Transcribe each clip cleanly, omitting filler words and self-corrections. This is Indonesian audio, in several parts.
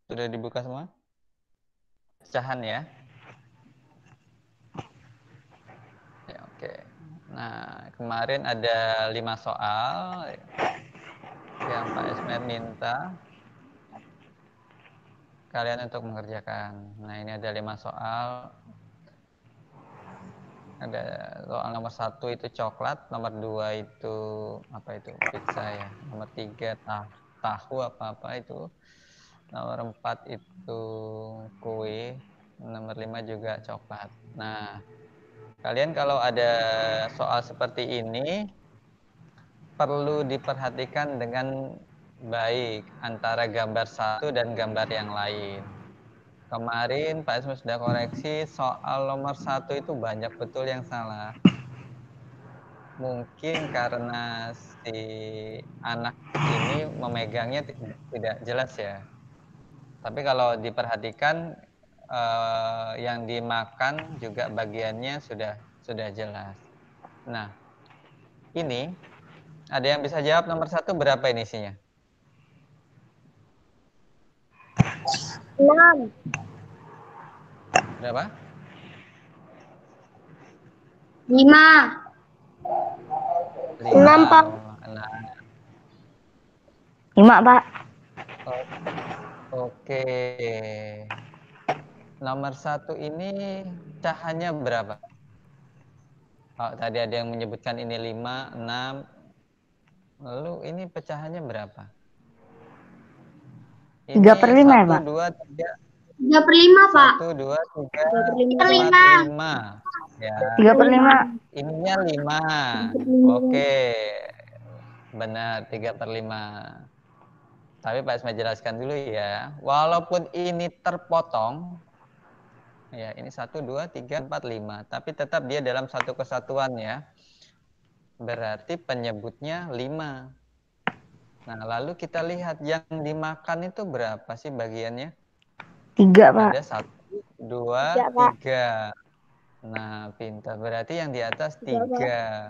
Sudah dibuka semua? Pecahan ya. Ya, oke. Nah, kemarin ada 5 soal yang Pak Ismet minta kalian untuk mengerjakan. Nah, ini ada 5 soal. Ada soal nomor 1 itu coklat, nomor 2 itu apa itu? Pizza ya. Nomor 3 tahu apa-apa itu. Nomor 4 itu kue. Nomor 5 juga coklat. Nah, kalian kalau ada soal seperti ini perlu diperhatikan dengan baik antara gambar satu dan gambar yang lain. Kemarin Pak Isma sudah koreksi soal nomor 1 itu banyak betul yang salah. Mungkin karena si anak ini memegangnya tidak jelas ya. Tapi kalau diperhatikan yang dimakan juga bagiannya sudah jelas. Nah, ini ada yang bisa jawab nomor 1 berapa ini isinya? 6. Berapa? 5. 5. 6, Pak. Oh, nah, 5, Pak. oke. Nomor 1 ini pecahannya berapa? Oh, tadi ada yang menyebutkan ini 5, 6. Lalu ini pecahannya berapa? 3/5 Ini ya, 1, Pak? 2, 3. 3/5, Pak. 1, 2, 3, 4, 3/5. 5. Ya, 3/5. ininya 5. 3/5. Oke. Benar, 3/5. Tapi Pak Isma jelaskan dulu ya. Walaupun ini terpotong, ya ini 1, 2, 3, 4, 5. Tapi tetap dia dalam satu kesatuan ya. Berarti penyebutnya 5. Nah, lalu kita lihat yang dimakan itu berapa sih bagiannya? 3, Pak. Ada 1, 2, 3, Pak. 3. Nah, pintar. Berarti yang di atas 3, Pak. 3.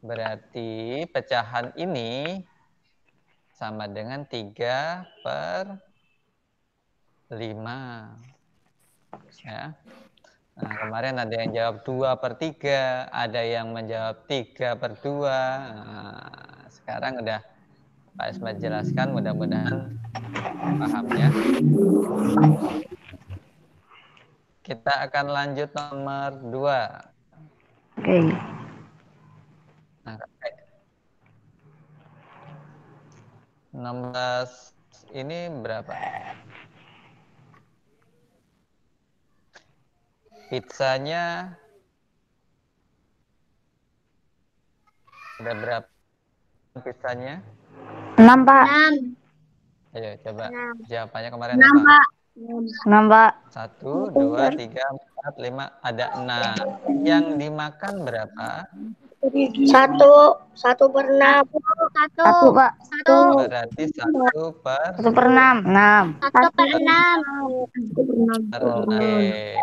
Berarti pecahan ini sama dengan 3/5. Ya. Nah, kemarin ada yang jawab 2/3, ada yang menjawab 3/2. Nah, sekarang udah Pak Ismat jelaskan, mudah-mudahan paham ya. Kita akan lanjut nomor 2. Oke. Nah, nomor ini berapa? Pizzanya ada berapa pizzanya? 6, Pak. 6. Ayo coba jawabannya kemarin 6, apa? Pak. 6, Pak. 1, 2, 3, 4, 5, ada 6. Yang dimakan berapa? 1/6. 1, Pak. 1. Berarti 1/6. 6. 1/6. 1/6. Oke,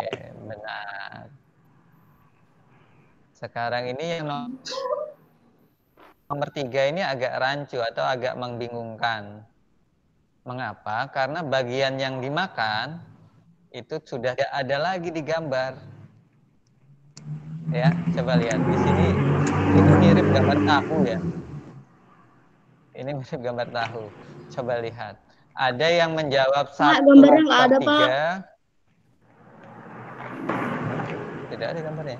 benar. Sekarang ini yang nomor 3 ini agak rancu atau agak membingungkan. Mengapa? Karena bagian yang dimakan itu sudah tidak ada lagi di gambar. Ya, coba lihat di sini. Ini mirip gambar tahu ya. Ini mirip gambar tahu. Coba lihat. Ada yang menjawab 1/3. Tidak ada gambarnya.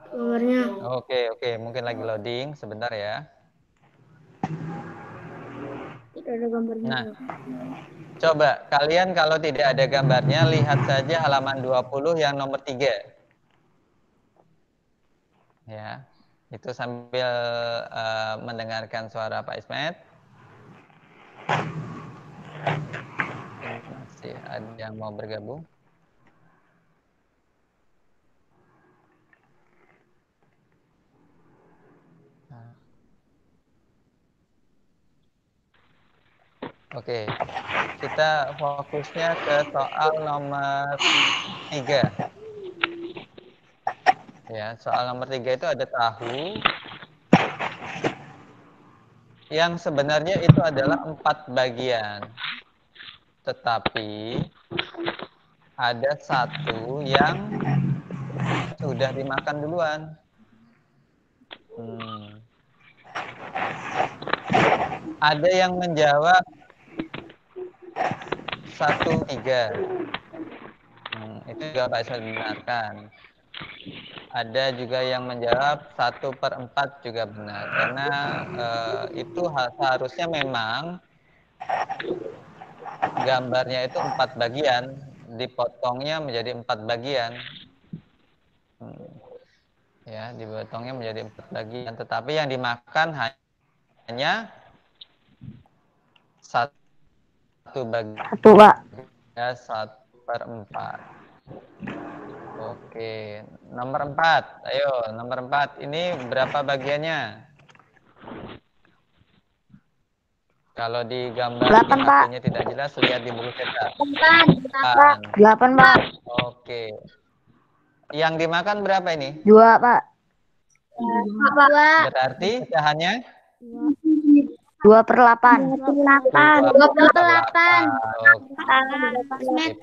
Gambarnya. Oke, mungkin lagi loading sebentar ya. Tidak ada gambarnya. Nah, coba kalian kalau tidak ada gambarnya lihat saja halaman 20 yang nomor 3. Ya. Itu sambil mendengarkan suara Pak Ismet. Ini masih ada yang mau bergabung. Nah. Oke, kita fokusnya ke soal nomor 3. Ya, soal nomor 3 itu ada tahu. Yang sebenarnya itu adalah 4 bagian. tetapi ada satu yang sudah dimakan duluan. Ada yang menjawab 1/3. Itu juga Pak Ismail benarkan. Ada juga yang menjawab 1/4 juga benar. Karena itu seharusnya memang gambarnya itu 4 bagian, dipotongnya menjadi 4 bagian. Ya, dipotongnya menjadi 4 bagian. Tetapi yang dimakan hanya 1 bagian. 1, Pak. Ya, 1/4. Oke, nomor 4. Ayo, nomor 4. Ini berapa bagiannya? Kalau di gambar 8, di Pak. HP-nya tidak jelas, lihat di buku cetak. 8, Pak. Oke. Yang dimakan berapa ini? 2, Pak. 2. Berarti pecahannya 2/8. 2/8. Oke,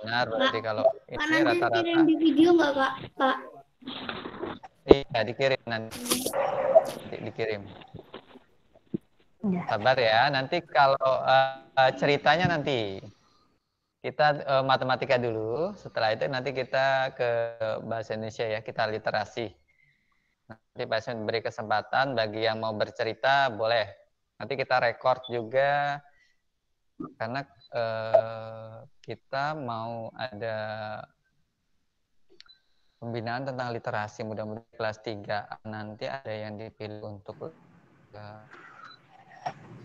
benar berarti kalau Kak, ini nanti rata-rata. kirim di video nggak, Kak? Iya, dikirim nanti. Dikirim. Sabar ya, nanti kalau ceritanya nanti kita matematika dulu, setelah itu nanti kita ke bahasa Indonesia ya, kita literasi. Nanti Pak Ismail beri kesempatan bagi yang mau bercerita, boleh. Nanti kita record juga, karena kita mau ada pembinaan tentang literasi, mudah-mudahan kelas 3 nanti ada yang dipilih untuk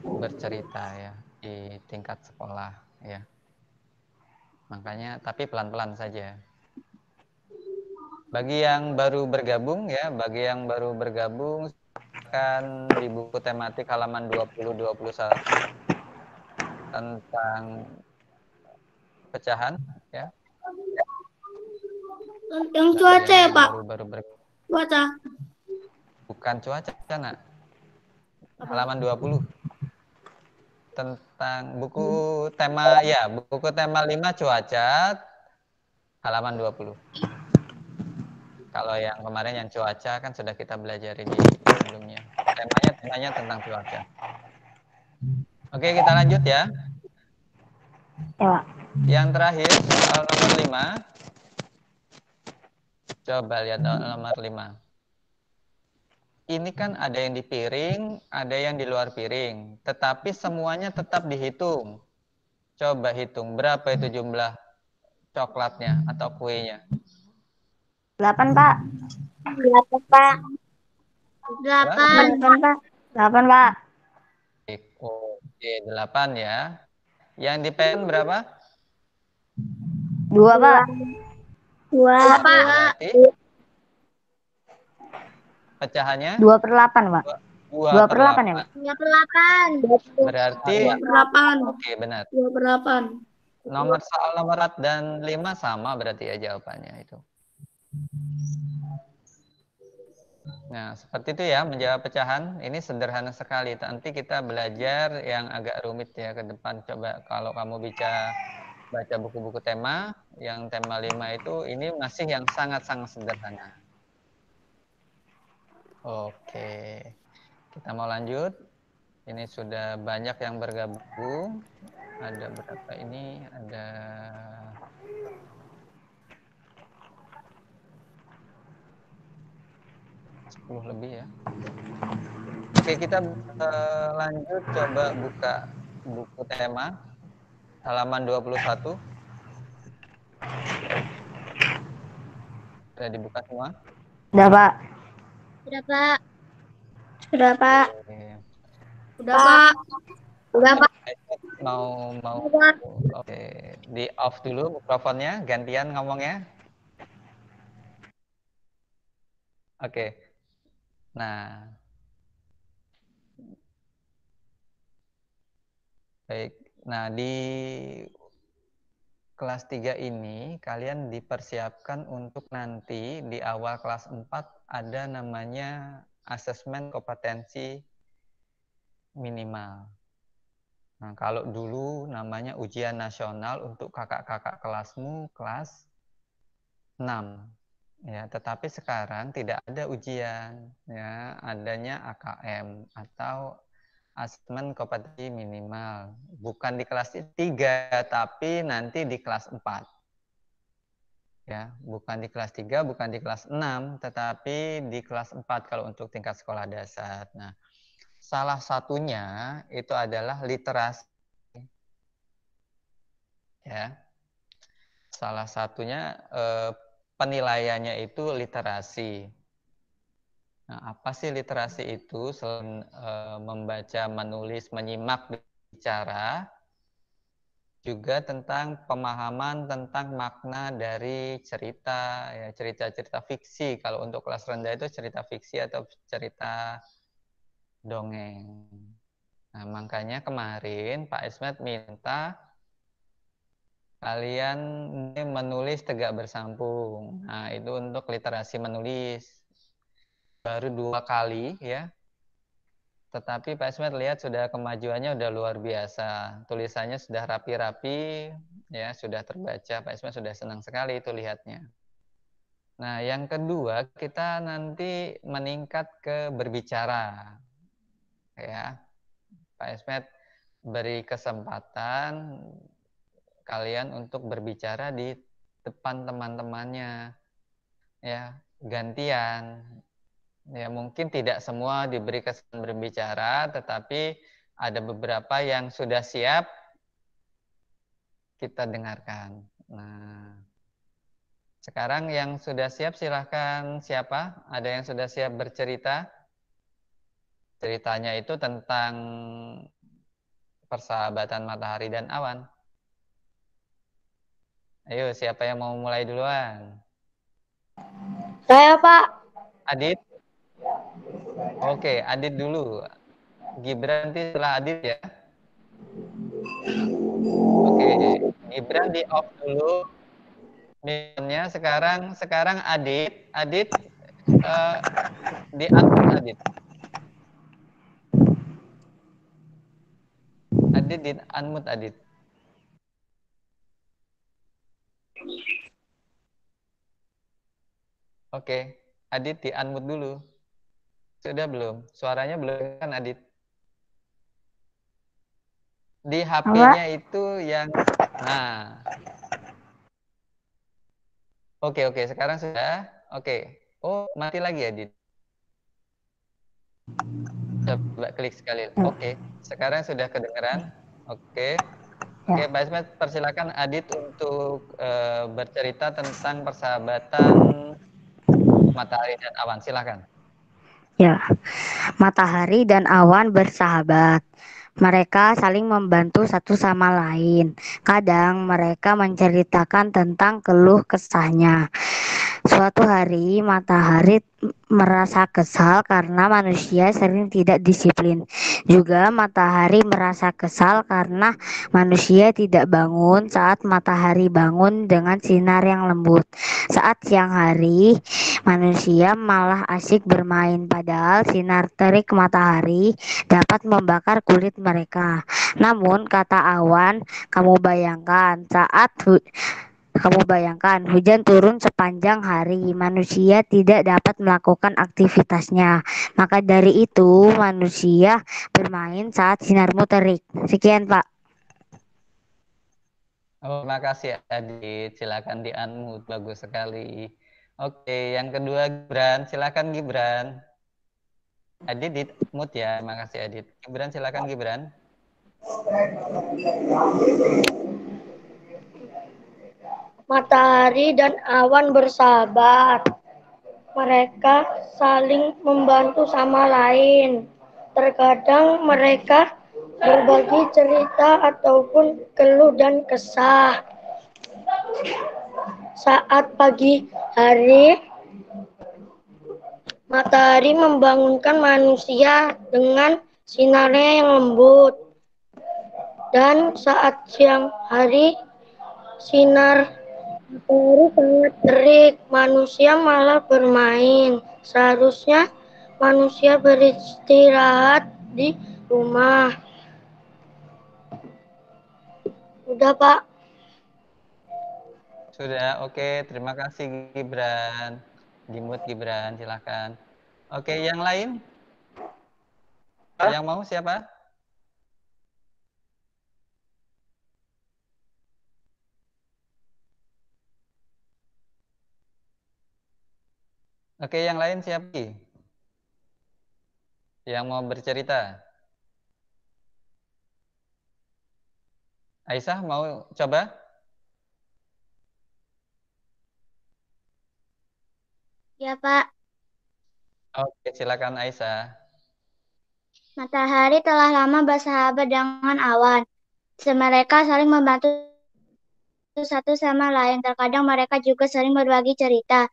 bercerita ya di tingkat sekolah ya. Makanya tapi pelan-pelan saja. Bagi yang baru bergabung ya, bagi yang baru bergabung akan di buku tematik halaman 20-21 tentang pecahan ya. Yang cuaca ya, Pak? Baru Cuaca. Bukan cuaca, Nak. Halaman 20. Tentang buku tema ya, buku tema 5 cuaca halaman 20. Kalau yang kemarin yang cuaca kan sudah kita belajar di sebelumnya. Temanya tentang cuaca. Oke, kita lanjut ya. Ya, Pak. Yang terakhir soal nomor 5. Coba lihat nomor 5. Ini kan ada yang di piring, ada yang di luar piring, tetapi semuanya tetap dihitung. Coba hitung berapa itu jumlah coklatnya atau kuenya. 8, Pak. 8, Pak. 8. 8, Pak. 8, Pak. Oke, 8 ya. Yang di pen berapa? 2, Pak. 2, Pak. Berarti pecahannya 2/8, Pak. 2/8 ya, Pak? 2/8. Berarti 2/8. Oke, benar. 2/8. Soal nomor 4 dan 5 sama berarti ya jawabannya itu. Nah, seperti itu ya menjawab pecahan. Ini sederhana sekali. Nanti kita belajar yang agak rumit ya ke depan. Coba kalau kamu baca buku-buku tema, yang tema 5 itu ini masih yang sangat-sangat sederhana. Oke. Kita mau lanjut. Ini sudah banyak yang bergabung. Ada berapa ini? Ada 10 lebih ya. Oke, kita lanjut coba buka buku tema halaman 21. Sudah dibuka semua? Udah, Pak. Sudah, Pak. Sudah, Pak. Oke. Udah, Pak. Udah, Pak. Mau oke, di off dulu mikrofonnya, gantian ngomongnya. Oke. Nah. Baik. Nah, di kelas 3 ini kalian dipersiapkan untuk nanti di awal kelas 4 ada namanya asesmen kompetensi minimal. Nah, kalau dulu namanya ujian nasional untuk kakak-kakak kelasmu kelas 6. Ya, tetapi sekarang tidak ada ujian, ya, adanya AKM atau asesmen kompetensi minimal. Bukan di kelas 3, tapi nanti di kelas 4. Ya, bukan di kelas 3, bukan di kelas 6, tetapi di kelas 4 kalau untuk tingkat sekolah dasar. Nah, salah satunya itu adalah literasi. Ya, salah satunya penilaiannya itu literasi. Nah, apa sih literasi itu? Selain membaca, menulis, menyimak, bicara, juga tentang pemahaman tentang makna dari cerita, ya, cerita-cerita fiksi. Kalau untuk kelas rendah itu cerita fiksi atau cerita dongeng. Nah, makanya kemarin Pak Ismet minta kalian menulis tegak bersambung. Nah, itu untuk literasi menulis. Baru 2 kali ya. Tetapi Pak Ismet lihat sudah kemajuannya udah luar biasa. Tulisannya sudah rapi-rapi, ya, sudah terbaca. Pak Ismet sudah senang sekali itu lihatnya. Nah, yang kedua, kita nanti meningkat ke berbicara. Ya. Pak Ismet beri kesempatan kalian untuk berbicara di depan teman-temannya. Ya, gantian. Ya, mungkin tidak semua diberi kesempatan berbicara, tetapi ada beberapa yang sudah siap kita dengarkan. Nah, sekarang yang sudah siap silahkan siapa? Ada yang sudah siap bercerita? Ceritanya itu tentang persahabatan matahari dan awan. Ayo, siapa yang mau mulai duluan? Saya, Pak. Adit? Oke, Adit dulu. Gibran nanti setelah Adit ya. Oke, Gibran di off dulu. Misalnya sekarang Adit di unmute Adit. Adit di unmute Adit. Oke, Adit di unmute dulu. Sudah belum? Suaranya belum kan Adit? Di HP-nya itu yang nah. Oke, sekarang sudah. Oke. Oh, mati lagi Adit. Coba klik sekali. Oke, sekarang sudah kedengeran. Oke. Oke, Pak Ismet, persilakan Adit untuk bercerita tentang persahabatan matahari dan awan. Silakan. Ya, matahari dan awan bersahabat. Mereka saling membantu satu sama lain. Kadang mereka menceritakan tentang keluh kesahnya. Suatu hari, matahari merasa kesal karena manusia sering tidak disiplin. Juga matahari merasa kesal karena manusia tidak bangun saat matahari bangun dengan sinar yang lembut. Saat siang hari, manusia malah asyik bermain, padahal sinar terik matahari dapat membakar kulit mereka. Namun, kata awan, kamu bayangkan hujan turun sepanjang hari, manusia tidak dapat melakukan aktivitasnya. Maka dari itu, manusia bermain saat sinarmu terik. Sekian, Pak. Oh, terima kasih Adit. Silakan di unmute. Bagus sekali. Oke, yang kedua Gibran. Silakan Gibran. Adit di mute ya. Terima kasih Adit. Gibran silakan Gibran. Matahari dan awan bersahabat. Mereka saling membantu sama lain. Terkadang mereka berbagi cerita ataupun keluh dan kesah. Saat pagi hari, matahari membangunkan manusia dengan sinarnya yang lembut. Dan saat siang hari, sinar matahari sangat terik, manusia malah bermain. Seharusnya manusia beristirahat di rumah. Sudah, Pak. Sudah, oke. Terima kasih Gibran. Dimut Gibran, silakan. Oke, yang lain? Yang mau siapa? Oke, yang lain siapa? Yang mau bercerita? Aisyah mau coba? Ya, Pak. Oke, silakan Aisyah. Matahari telah lama bersahabat dengan awan. Mereka saling membantu satu sama lain. Terkadang mereka juga sering berbagi cerita,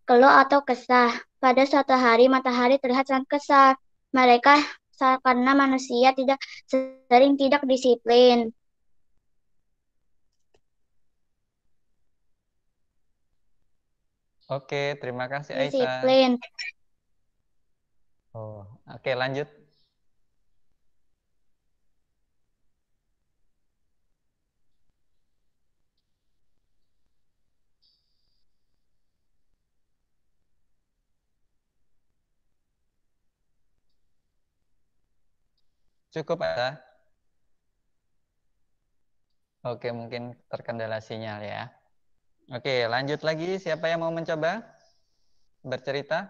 keluh atau kesah. Pada suatu hari, matahari terlihat sangat kesal. Mereka karena manusia sering tidak disiplin. Oke, terima kasih Aisyah. Disiplin. Oh, oke, lanjut. Cukup Aisyah. Oke, mungkin terkendala sinyal ya. Oke, lanjut lagi. Siapa yang mau mencoba bercerita?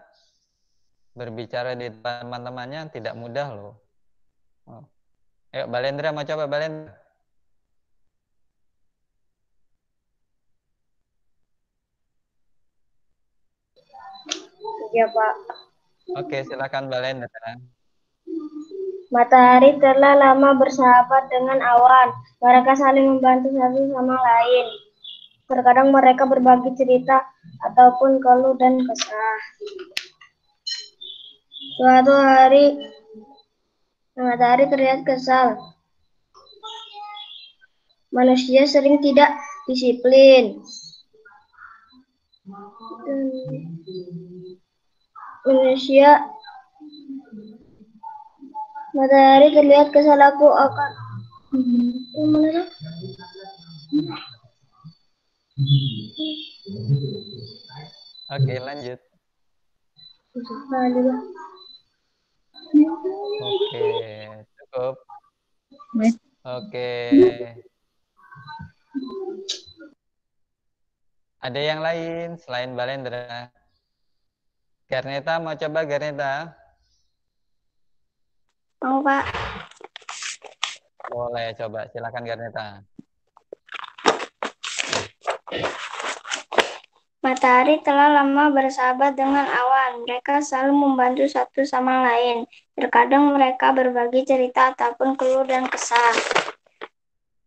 Berbicara di depan teman-temannya tidak mudah loh. Oh. Ayo, Balendra mau coba, Balendra. Ya, Pak. Oke, silakan Balendra. Matahari telah lama bersahabat dengan awan. Mereka saling membantu satu sama lain. Terkadang mereka berbagi cerita ataupun keluh dan kesah. Suatu hari, matahari terlihat kesal. Manusia sering tidak disiplin. Matahari terlihat kesal, aku akan Oke, lanjut. Oke, cukup. Oke. Ada yang lain selain Balendra? Garneta mau coba Garneta? Mau, Pak. Boleh coba, silakan Garneta. Matahari telah lama bersahabat dengan awan. Mereka selalu membantu satu sama lain. Terkadang mereka berbagi cerita ataupun keluh dan kesah.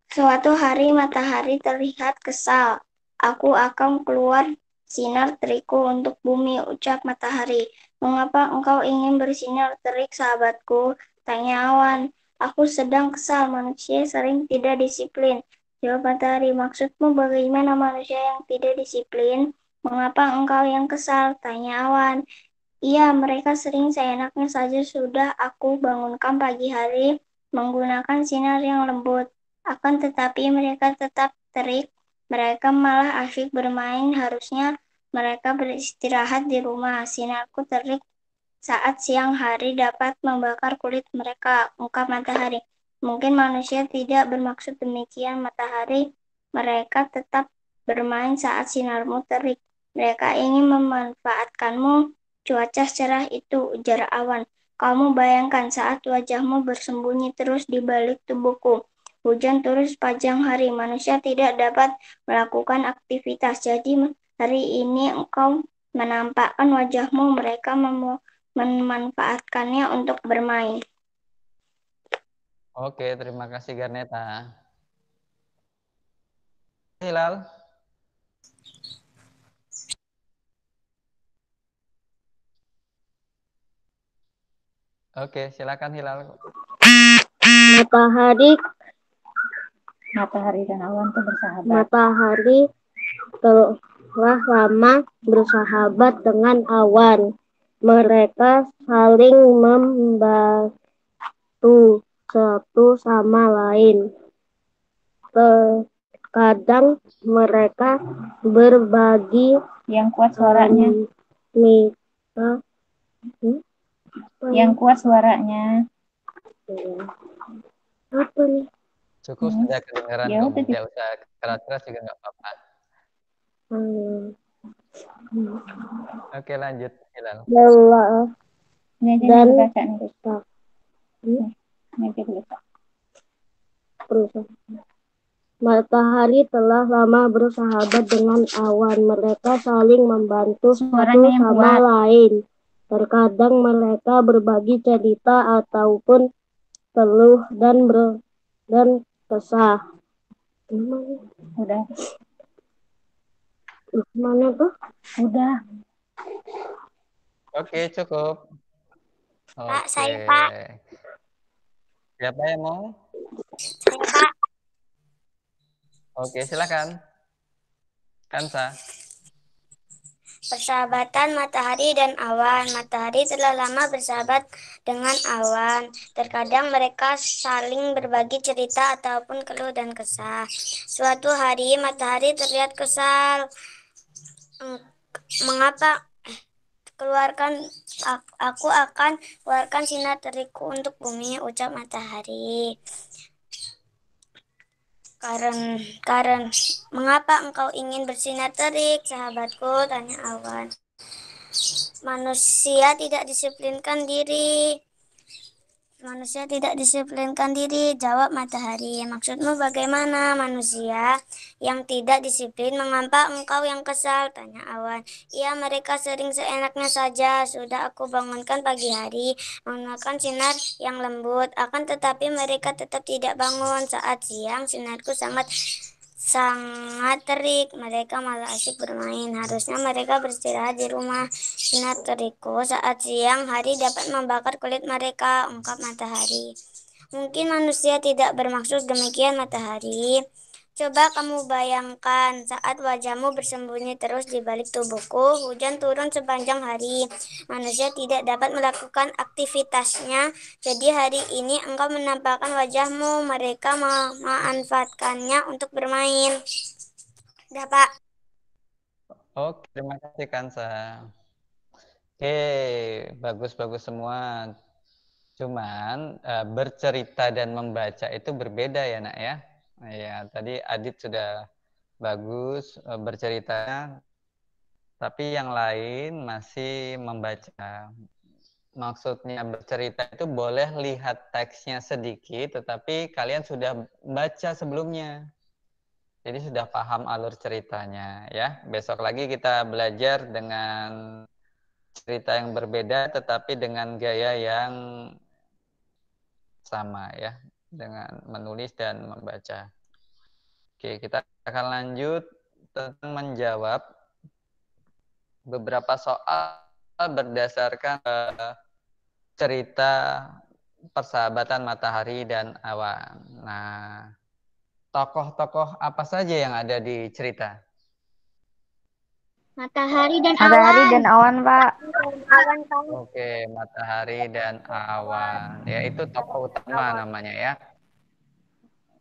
Suatu hari matahari terlihat kesal. Aku akan keluar sinar terikku untuk bumi, ucap matahari. Mengapa engkau ingin bersinar terik, sahabatku? Tanya awan. Aku sedang kesal, manusia sering tidak disiplin. Jawab matahari, maksudmu bagaimana manusia yang tidak disiplin? Mengapa engkau yang kesal? Tanya awan. Iya, mereka sering seenaknya saja. Sudah aku bangunkan pagi hari menggunakan sinar yang lembut. Akan tetapi mereka tetap terik. Mereka malah asyik bermain. Harusnya mereka beristirahat di rumah. Sinarku terik saat siang hari dapat membakar kulit mereka, ungkap matahari. Mungkin manusia tidak bermaksud demikian, matahari. Mereka tetap bermain saat sinarmu terik. Mereka ingin memanfaatkanmu. Cuaca cerah itu, ujar awan. Kamu bayangkan saat wajahmu bersembunyi terus di balik tubuhku. Hujan terus sepanjang hari. Manusia tidak dapat melakukan aktivitas. Jadi hari ini engkau menampakkan wajahmu. Mereka memanfaatkannya untuk bermain. Oke, terima kasih Garneta. Hilal. Oke, silakan Hilal. Matahari dan awan itu bersahabat. Matahari telah lama bersahabat dengan awan. Mereka saling membantu satu sama lain. Terkadang mereka berbagi Yang kuat suaranya. cerita. Yang kuat suaranya. Apa nih? Cukup sudah kedengaran Ya kok, udah, tidak usah keras-keras juga nggak apa-apa. Oke, lanjut, Hilal. Lelah Ini aja dan yang dibaca nih. tak Ini aja dibaca. Matahari telah lama bersahabat dengan awan. Mereka saling membantu satu Suaranya yang sama kuat. lain. Terkadang mereka berbagi cerita ataupun keluh dan kesah. Udah. Mana tuh? Udah. Oke, cukup. Pak, Oke. saya Pak. Siapa yang mau? Saya Pak. Oke, silakan. Kansa. Persahabatan matahari dan awan. Matahari telah lama bersahabat dengan awan. Terkadang mereka saling berbagi cerita ataupun keluh dan kesah. Suatu hari matahari terlihat kesal. Mengapa aku akan keluarkan sinar terikku untuk bumi, ucap matahari. Karen, mengapa engkau ingin bersinar terik, sahabatku? Tanya awan. Manusia tidak disiplinkan diri. Jawab matahari. Maksudmu bagaimana, manusia yang tidak disiplin? Mengapa engkau yang kesal? Tanya awan. Ya, mereka sering seenaknya saja. Sudah aku bangunkan pagi hari, menggunakan sinar yang lembut. Akan tetapi mereka tetap tidak bangun. Saat siang, sinarku sangat terik. Mereka malah asyik bermain. Harusnya mereka beristirahat di rumah. Sinar terikku saat siang hari dapat membakar kulit mereka, ungkap matahari. Mungkin manusia tidak bermaksud demikian, matahari. Coba kamu bayangkan saat wajahmu bersembunyi terus di balik tubuhku, hujan turun sepanjang hari. Manusia tidak dapat melakukan aktivitasnya, jadi hari ini engkau menampakkan wajahmu. Mereka memanfaatkannya untuk bermain. Udah, Pak. Oke, terima kasih Kansa. Oke, bagus-bagus semua. Cuman bercerita dan membaca itu berbeda ya nak ya. Ya, tadi Adit sudah bagus berceritanya, tapi yang lain masih membaca. Maksudnya bercerita itu boleh lihat teksnya sedikit, tetapi kalian sudah baca sebelumnya. Jadi sudah paham alur ceritanya ya. Besok lagi kita belajar dengan cerita yang berbeda, tetapi dengan gaya yang sama ya, dengan menulis dan membaca. Oke, kita akan lanjut tentang menjawab beberapa soal berdasarkan cerita persahabatan matahari dan awan. Nah, tokoh-tokoh apa saja yang ada di cerita? Matahari dan Matahari dan awan, Pak. awan, Pak. Oke, matahari dan awan. Ya, itu tokoh utama namanya ya.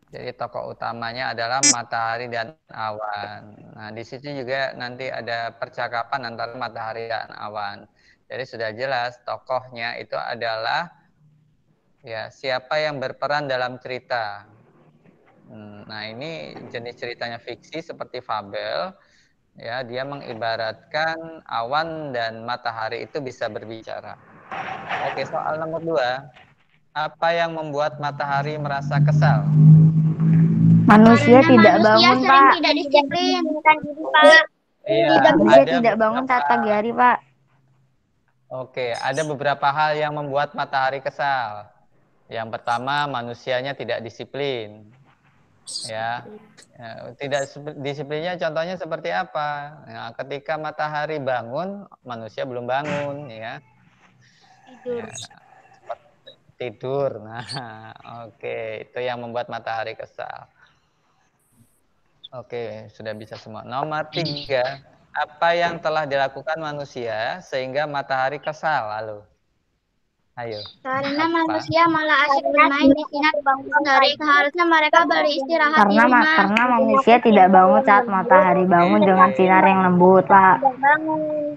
Jadi tokoh utamanya adalah matahari dan awan. Nah, di situ juga nanti ada percakapan antara matahari dan awan. Jadi sudah jelas tokohnya itu adalah ya siapa yang berperan dalam cerita. Nah, ini jenis ceritanya fiksi seperti fabel. Ya, dia mengibaratkan awan dan matahari itu bisa berbicara. Oke, soal nomor 2. Apa yang membuat matahari merasa kesal? Manusia tidak Manusia bangun, sering Pak. tidak disiplinkan diri, Pak. Iya, Manusia ada tidak bangun saat beberapa. pagi hari, Pak. Oke, ada beberapa hal yang membuat matahari kesal. Yang pertama, manusianya tidak disiplin. Ya, tidak disiplinnya contohnya seperti apa? Nah, ketika matahari bangun, manusia belum bangun, ya. Tidur. Ya, tidur. Nah, oke, itu yang membuat matahari kesal. Oke, sudah bisa semua. Nomor 3, apa yang telah dilakukan manusia sehingga matahari kesal lalu? Ayo. Karena Apa? manusia malah asyik bermain di sinar matahari. Seharusnya mereka beristirahat di rumah. Karena manusia tidak bangun saat matahari bangun dengan sinar yang lembut, Pak. Tidak bangun.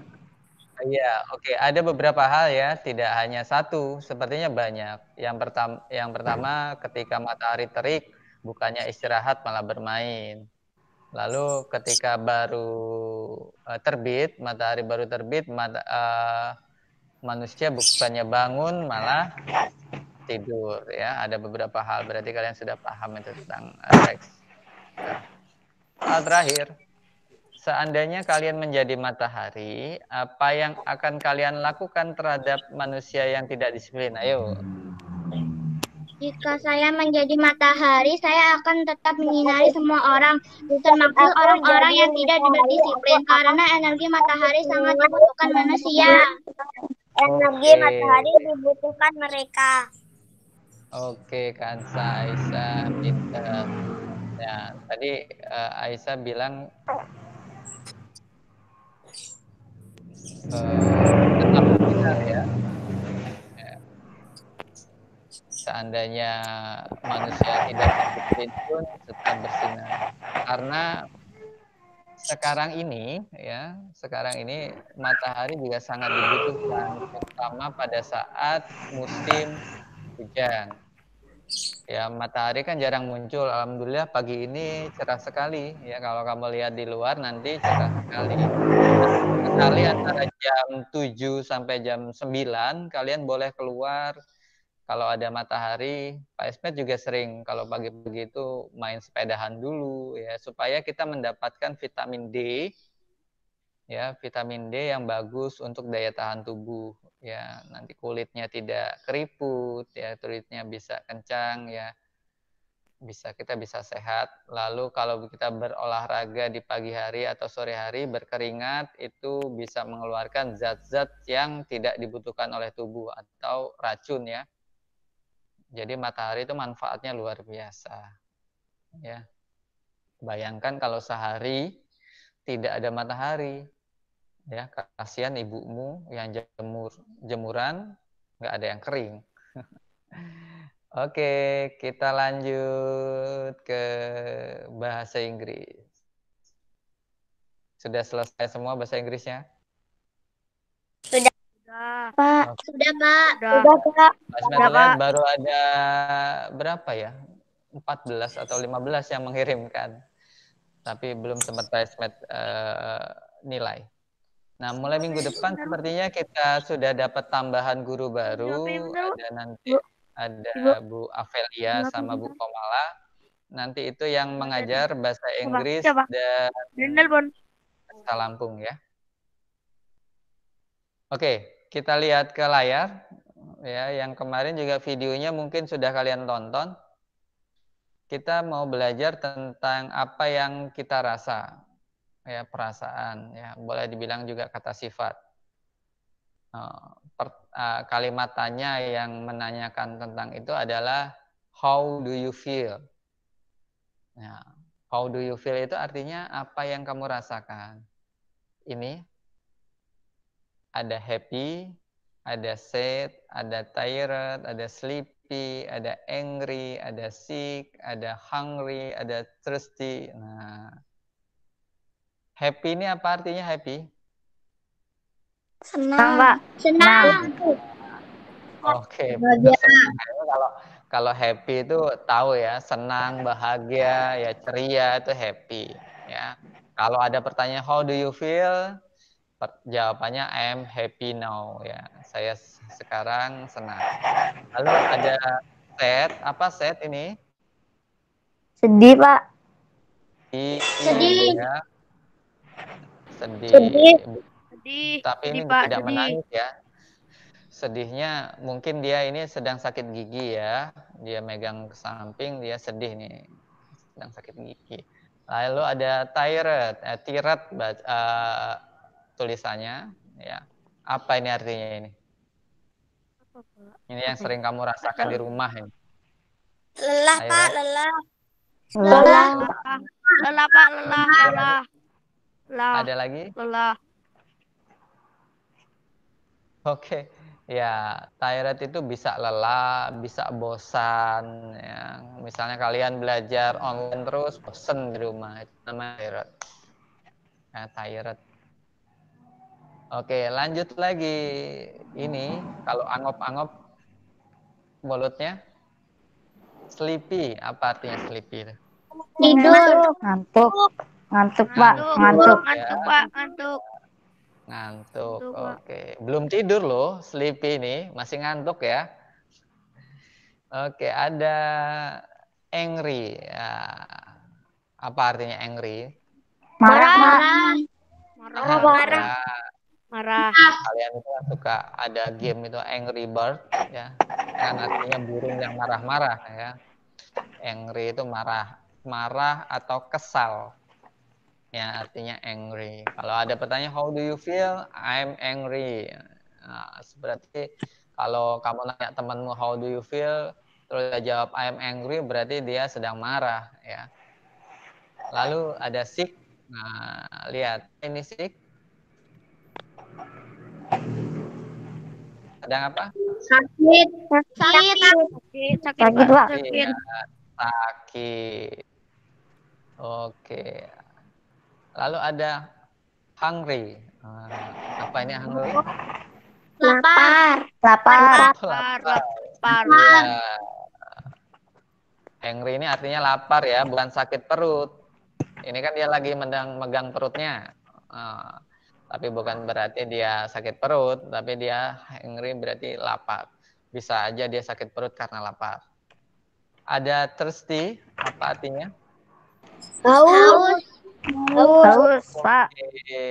Iya, oke. Ada beberapa hal ya, tidak hanya satu, sepertinya banyak. Yang pertama, ketika matahari terik, bukannya istirahat malah bermain. Lalu ketika baru terbit, matahari baru terbit, manusia bukannya bangun malah tidur ya. Ada beberapa hal, berarti kalian sudah paham itu tentang teks. Hal terakhir, seandainya kalian menjadi matahari, apa yang akan kalian lakukan terhadap manusia yang tidak disiplin? Ayo. Jika saya menjadi matahari, saya akan tetap menyinari semua orang, termasuk orang-orang yang tidak berdisiplin, karena energi matahari sangat dibutuhkan manusia. Energi matahari dibutuhkan mereka. Oke, Kansa, Aisyah, pinter. Ya, tadi Aisyah bilang tetap bersinar ya. Seandainya manusia tidak disiplin pun tetap bersinar. Karena sekarang ini matahari juga sangat dibutuhkan, terutama pada saat musim hujan. Ya, matahari kan jarang muncul. Alhamdulillah pagi ini cerah sekali. Ya, kalau kamu lihat di luar nanti cerah sekali. Sekali antara jam 7 sampai jam 9 kalian boleh keluar. Kalau ada matahari, Pak Esmet juga sering kalau pagi-pagi itu main sepedahan dulu ya, supaya kita mendapatkan vitamin D ya, vitamin D yang bagus untuk daya tahan tubuh ya. Nanti kulitnya tidak keriput ya, kulitnya bisa kencang ya. Kita bisa sehat. Lalu kalau kita berolahraga di pagi hari atau sore hari berkeringat, itu bisa mengeluarkan zat-zat yang tidak dibutuhkan oleh tubuh atau racun ya. Jadi matahari itu manfaatnya luar biasa. Ya. Bayangkan kalau sehari tidak ada matahari. Ya, kasihan ibumu yang jemuran nggak ada yang kering. Oke, kita lanjut ke bahasa Inggris. Sudah selesai semua bahasa Inggrisnya? Sudah, Pak. Sudah, Pak. Pak. Mas lihat baru ada berapa ya? 14 atau 15 yang mengirimkan. Tapi belum sempat Pak nilai. Nah, mulai minggu depan sepertinya kita sudah dapat tambahan guru baru. Ada nanti ada Bu Avelia sama Bu Komala. Nanti itu yang mengajar bahasa Inggris dan bahasa Lampung ya. Oke, kita lihat ke layar. Ya, yang kemarin juga videonya mungkin sudah kalian tonton. Kita mau belajar tentang apa yang kita rasa. Ya, perasaan ya, boleh dibilang juga kata sifat. Kalimat tanya yang menanyakan tentang itu adalah how do you feel? Nah, how do you feel itu artinya apa yang kamu rasakan. Ini ada happy, ada sad, ada tired, ada sleepy, ada angry, ada sick, ada hungry, ada thirsty. Nah, happy ini apa artinya happy? Senang, Pak. Senang. Oke, kalau happy itu tahu ya, senang, bahagia, ya ceria itu happy ya. Kalau ada pertanyaan how do you feel? Jawabannya I am happy now ya. Saya sekarang senang. Lalu ada sad, apa sad ini? Sedih, Pak. Sedih. Ya. Sedih. Tapi ini Pak, tidak menangis ya. Sedihnya mungkin dia ini sedang sakit gigi ya. Dia megang ke samping, dia sedih nih. Sedang sakit gigi. Lalu ada tired, tulisannya ya. Apa ini artinya ini? Ini yang sering kamu rasakan di rumah ini. Lelah, Pak, lelah. Lelah. Lelah, Pak, lelah. Ada lagi? Lelah. Oke. Ya, tired itu bisa lelah, bisa bosan. Ya. Misalnya kalian belajar online terus, bosen di rumah, itu namanya tired. Ya, tired. Oke, lanjut lagi. Ini kalau angop-angop mulutnya sleepy. Apa artinya sleepy itu? Tidur. Ngantuk. Ngantuk, Pak. Ngantuk. Ngantuk. Ngantuk, Ya. Pak. Ngantuk. Ngantuk. Ngantuk, Pak. Oke, belum tidur loh, sleepy ini, masih ngantuk ya. Oke, ada angry. Ya. Apa artinya angry? Marah, Pak. Marah. Ya, Marah. kalian itu kan suka ada game itu Angry Bird ya. Kan artinya burung yang marah-marah ya. Angry itu marah, marah atau kesal. Ya, artinya angry. Kalau ada pertanyaan how do you feel? I'm angry. Nah, berarti kalau kamu nanya temanmu how do you feel, terus dia jawab I'm angry, berarti dia sedang marah ya. Lalu ada sick. Nah, lihat ini sick. Sedang apa? Sakit. Sakit, Sakit, Pak. Pak. Sakit. Iya, sakit. Oke. Lalu ada hungry. Apa ini hungry? Lapar. Lapar. Lapar. Ya. Hungry ini artinya lapar ya, bukan sakit perut. Ini kan dia lagi megang perutnya. Tapi bukan berarti dia sakit perut, tapi dia hungry berarti lapar. Bisa aja dia sakit perut karena lapar. Ada thirsty, apa artinya? Haus. Haus, Pak. Oke.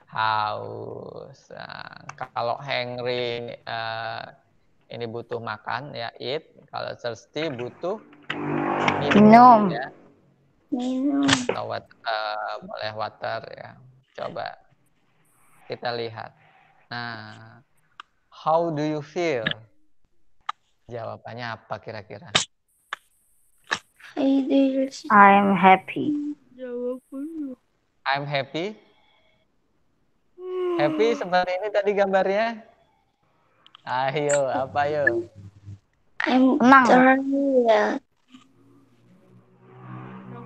Haus. Nah, kalau hungry ini butuh makan ya, eat. Kalau thirsty butuh minum. Ya. Minum. Atau boleh water ya. Coba kita lihat. Nah, how do you feel? Jawabannya apa kira-kira? I'm happy. I'm happy. Happy seperti ini tadi gambarnya. Ayo, apa yo? Tenang.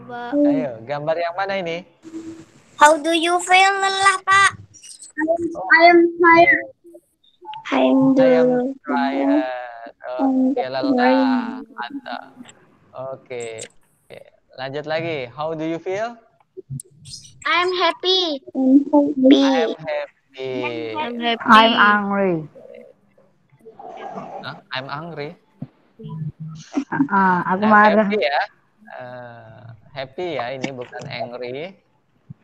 Mbak. Ayo, gambar yang mana ini? How do you feel, lelah, Pak? I am tired. I am tired. Oke, lelah. Mantap. Oke. Lanjut lagi. How do you feel? I am happy. I'm happy. I'm happy. I'm angry. I'm hungry. Aku I'm marah. happy ya. Happy ya, ini bukan angry.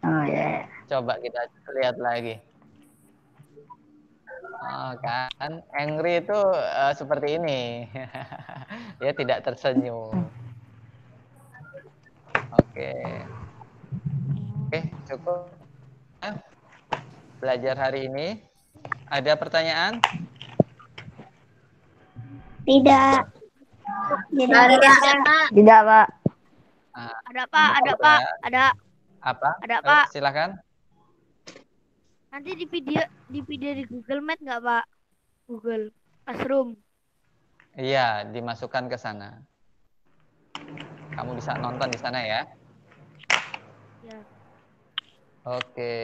Oh ya. Coba kita lihat lagi. Kan angry itu seperti ini. Dia tidak tersenyum. Oke, cukup. Belajar hari ini. Ada pertanyaan? Tidak. Tidak, Pak. Ada, Pak. Ada, Pak. Ada. Apa? Ada, Pak. Silakan. Nanti di video di Google Meet nggak, Pak? Google Classroom. Iya, dimasukkan ke sana. Kamu bisa nonton di sana ya. Ya. Oke,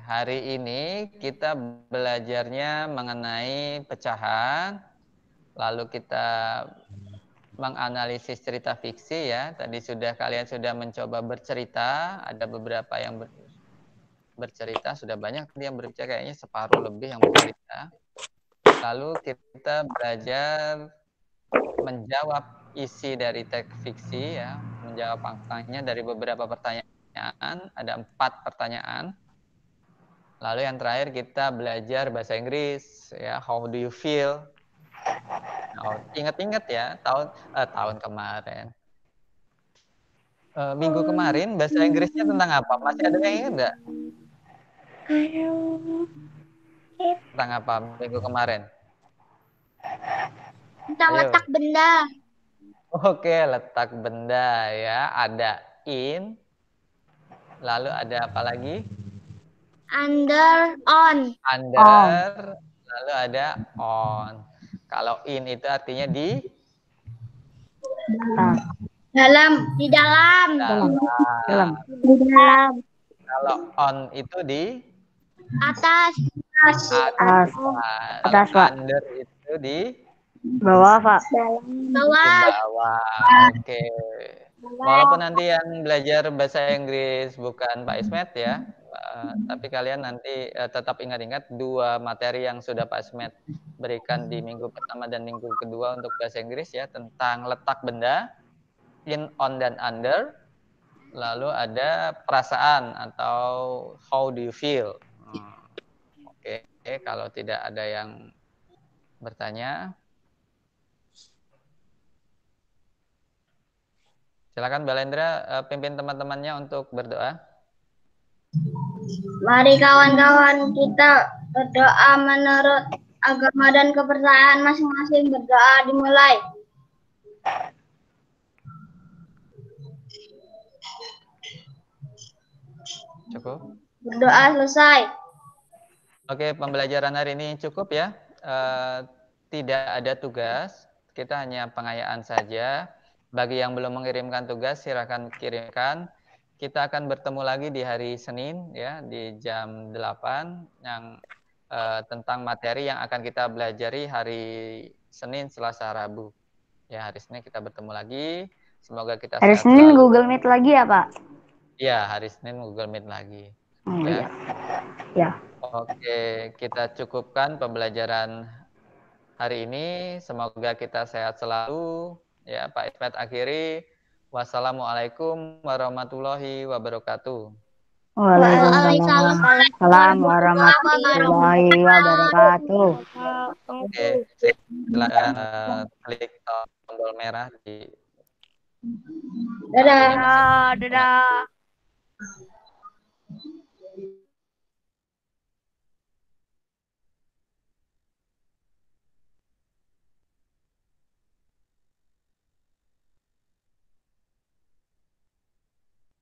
hari ini kita belajarnya mengenai pecahan. Lalu kita menganalisis cerita fiksi ya. Tadi kalian sudah mencoba bercerita, ada beberapa yang bercerita, sudah banyak yang bercerita, kayaknya separuh lebih yang bercerita. Lalu kita belajar menjawab isi dari teks fiksi ya, menjawab faktanya dari beberapa pertanyaan, ada 4 pertanyaan. Lalu yang terakhir kita belajar bahasa Inggris ya, how do you feel? Ingat-ingat ya, tahun kemarin. Minggu kemarin bahasa Inggrisnya tentang apa? Masih ada yang ingat nggak? Tentang apa minggu kemarin? Tentang Ayo. letak benda. Oke, letak benda ya. Ada in. Lalu ada apa lagi? Under, on. Under. lalu ada on. Kalau in itu artinya di Dalam, di dalam. Dalam. Di dalam. Kalau on itu di Atas. Atas. Kalau Atas, Pak. under itu di Bawah, Pak. Bawah. bawah. Oke. Walaupun nanti yang belajar bahasa Inggris bukan Pak Ismet ya, tapi kalian nanti tetap ingat-ingat dua materi yang sudah Pak Ismet berikan di minggu pertama dan minggu kedua untuk bahasa Inggris ya, tentang letak benda, in, on, dan under. Lalu ada perasaan atau how do you feel. Oke, kalau tidak ada yang bertanya, silakan Balendra pimpin teman-temannya untuk berdoa. Mari kawan-kawan kita berdoa menurut agama dan kepercayaan masing-masing. Berdoa dimulai. Cukup? Berdoa selesai. Oke, pembelajaran hari ini cukup ya. Tidak ada tugas, kita hanya pengayaan saja. Bagi yang belum mengirimkan tugas, silakan kirimkan. Kita akan bertemu lagi di hari Senin ya, di jam 8 yang tentang materi yang akan kita belajari hari Senin, Selasa, Rabu. Ya, hari Senin kita bertemu lagi. Semoga kita Hari sehat Senin selalu. Google Meet lagi ya, Pak? Iya, hari Senin Google Meet lagi. Iya. Ya. Oke, kita cukupkan pembelajaran hari ini. Semoga kita sehat selalu. Ya, Pak Ismet akhiri. Wassalamualaikum warahmatullahi wabarakatuh. Waalaikumsalam warahmatullahi wabarakatuh. Oke, klik tombol merah di Dadah. Dadah.